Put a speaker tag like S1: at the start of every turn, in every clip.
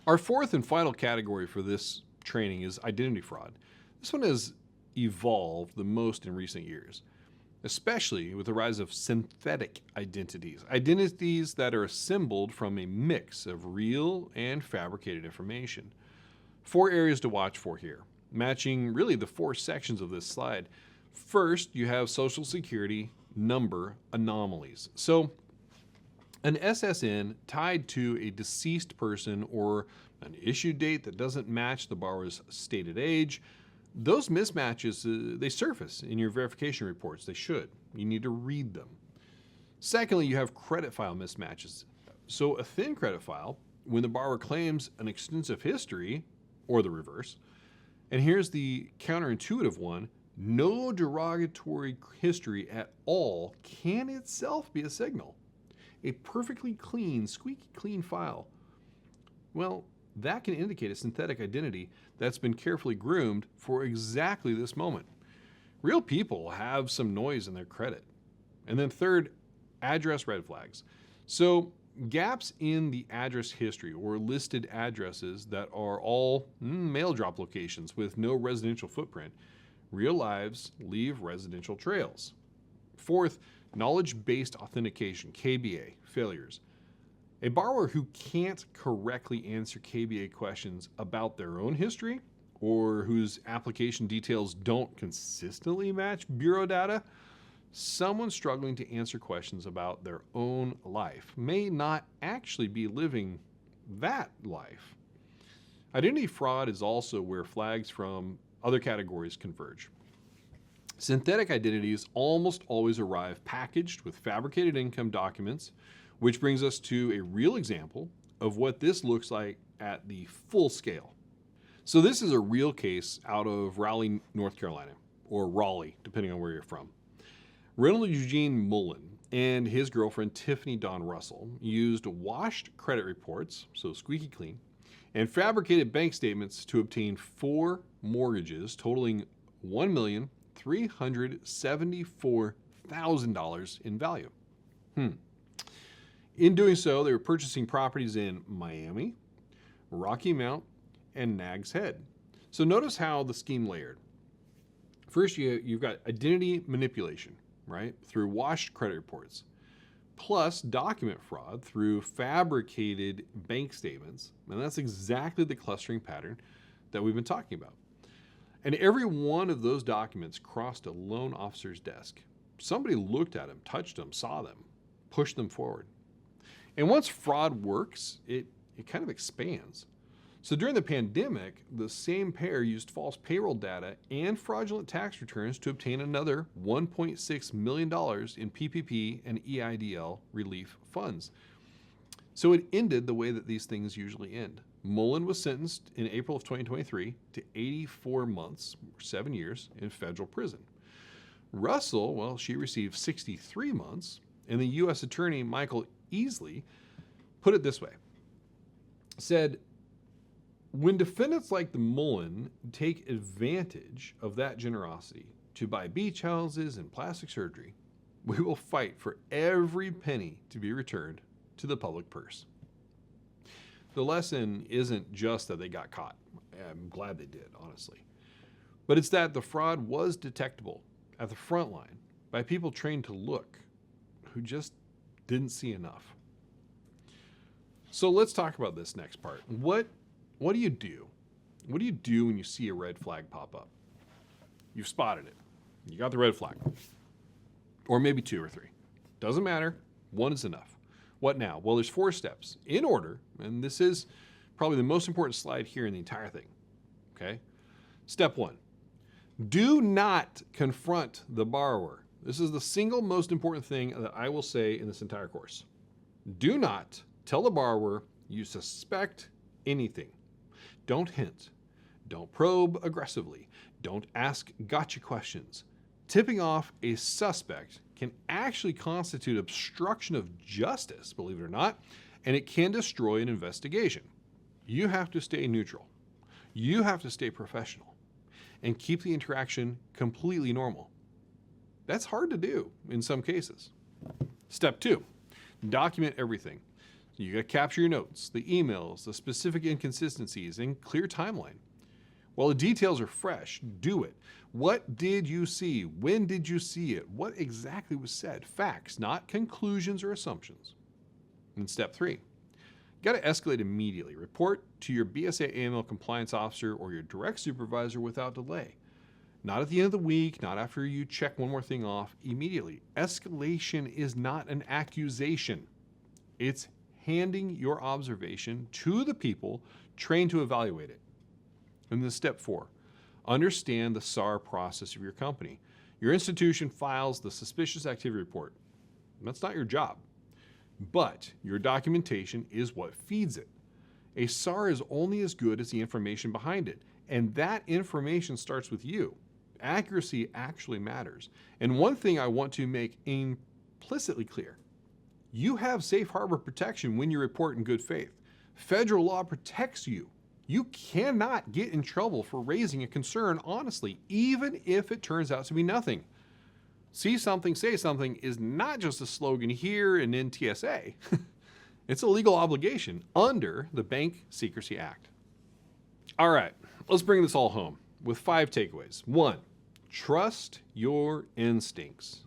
S1: Our fourth and final category for this training is identity fraud. This one has evolved the most in recent years, especially with the rise of synthetic identities, identities that are assembled from a mix of real and fabricated information. 4 areas to watch for here, matching really the 4 sections of this slide. First, you have Social Security number anomalies. So an SSN tied to a deceased person or an issue date that doesn't match the borrower's stated age, those mismatches, they surface in your verification reports. They should. You need to read them. Secondly, you have credit file mismatches. So a thin credit file, when the borrower claims an extensive history, or the reverse, and here's the counterintuitive one, no derogatory history at all can itself be a signal. A perfectly clean, squeaky clean file, well, that can indicate a synthetic identity that's been carefully groomed for exactly this moment. Real people have some noise in their credit. And then third, address red flags. So gaps in the address history or listed addresses that are all mail drop locations with no residential footprint. Real lives leave residential trails. Fourth, knowledge-based authentication, KBA, failures. A borrower who can't correctly answer KBA questions about their own history or whose application details don't consistently match bureau data, someone struggling to answer questions about their own life may not actually be living that life. Identity fraud is also where flags from other categories converge. Synthetic identities almost always arrive packaged with fabricated income documents, which brings us to a real example of what this looks like at the full scale. So this is a real case out of Raleigh, North Carolina, or Raleigh, depending on where you're from. Reynold Eugene Mullen and his girlfriend Tiffany Russell used washed credit reports, so squeaky clean, and fabricated bank statements to obtain 4 mortgages totaling $1,374,000 in value. In doing so, they were purchasing properties in Miami, Rocky Mount, and Nags Head. So notice how the scheme layered. First, you've got identity manipulation, right, through washed credit reports, plus document fraud through fabricated bank statements. And that's exactly the clustering pattern that we've been talking about. And every one of those documents crossed a loan officer's desk. Somebody looked at them, touched them, saw them, pushed them forward. And once fraud works, it kind of expands. So during the pandemic, the same pair used false payroll data and fraudulent tax returns to obtain another $1.6 million in PPP and EIDL relief funds. So it ended the way that these things usually end. Mullen was sentenced in April of 2023 to 84 months, 7 years, in federal prison. Russell, well, she received 63 months, and the U.S. Attorney Michael Easley put it this way, said, when defendants like the Mullen take advantage of that generosity to buy beach houses and plastic surgery, we will fight for every penny to be returned to the public purse. The lesson isn't just that they got caught. I'm glad they did, honestly. But it's that the fraud was detectable at the front line by people trained to look who just didn't see enough. So let's talk about this next part. What do you do? What do you do when you see a red flag pop up? You've spotted it. You got the red flag. Or maybe 2 or 3. Doesn't matter. 1 is enough. What now? Well, there's 4 steps in order, and this is probably the most important slide here in the entire thing. Okay? Step 1. Do not confront the borrower. This is the single most important thing that I will say in this entire course. Do not tell the borrower you suspect anything. Don't hint. Don't probe aggressively. Don't ask gotcha questions. Tipping off a suspect can actually constitute obstruction of justice, believe it or not, and it can destroy an investigation. You have to stay neutral. You have to stay professional and keep the interaction completely normal. That's hard to do in some cases. Step 2, document everything. You got to capture your notes, the emails, the specific inconsistencies, and clear timeline. While the details are fresh, do it. What did you see? When did you see it? What exactly was said? Facts, not conclusions or assumptions. And step 3, you got to escalate immediately. Report to your BSA AML compliance officer or your direct supervisor without delay. Not at the end of the week, not after you check one more thing off, immediately. Escalation is not an accusation. It's handing your observation to the people trained to evaluate it. And then step 4, understand the SAR process of your company. Your institution files the suspicious activity report. That's not your job, but your documentation is what feeds it. A SAR is only as good as the information behind it, and that information starts with you. Accuracy actually matters. And one thing I want to make implicitly clear, you have safe harbor protection when you report in good faith. Federal law protects you. You cannot get in trouble for raising a concern honestly, even if it turns out to be nothing. See something, say something is not just a slogan here and in TSA. It's a legal obligation under the Bank Secrecy Act. All right, let's bring this all home with 5 takeaways. 1, trust your instincts,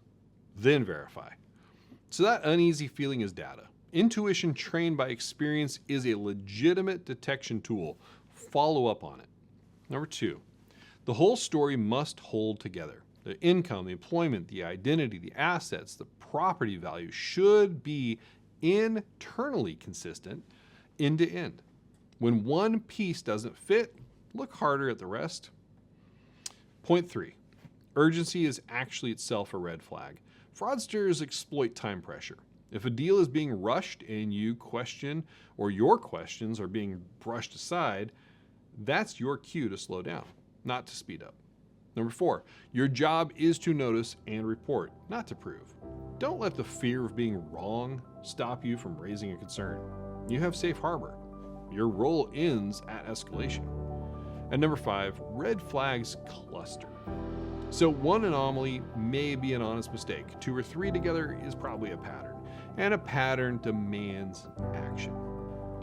S1: then verify. So that uneasy feeling is data. Intuition trained by experience is a legitimate detection tool. Follow up on it. Number 2, the whole story must hold together. The income, the employment, the identity, the assets, the property value should be internally consistent end to end. When one piece doesn't fit, look harder at the rest. Point 3, urgency is actually itself a red flag. Fraudsters exploit time pressure. If a deal is being rushed and you question or your questions are being brushed aside, that's your cue to slow down, not to speed up. Number 4, your job is to notice and report, not to prove. Don't let the fear of being wrong stop you from raising a concern. You have safe harbor. Your role ends at escalation. And number 5, red flags cluster. So one anomaly may be an honest mistake. 2 or 3 together is probably a pattern. And a pattern demands action.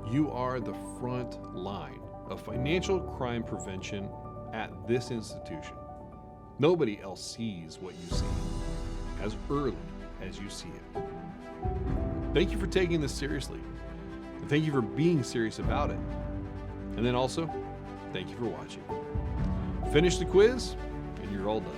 S1: You are the front line of financial crime prevention at this institution. Nobody else sees what you see as early as you see it. Thank you for taking this seriously. And thank you for being serious about it. And then also, thank you for watching. Finish the quiz, and you're all done.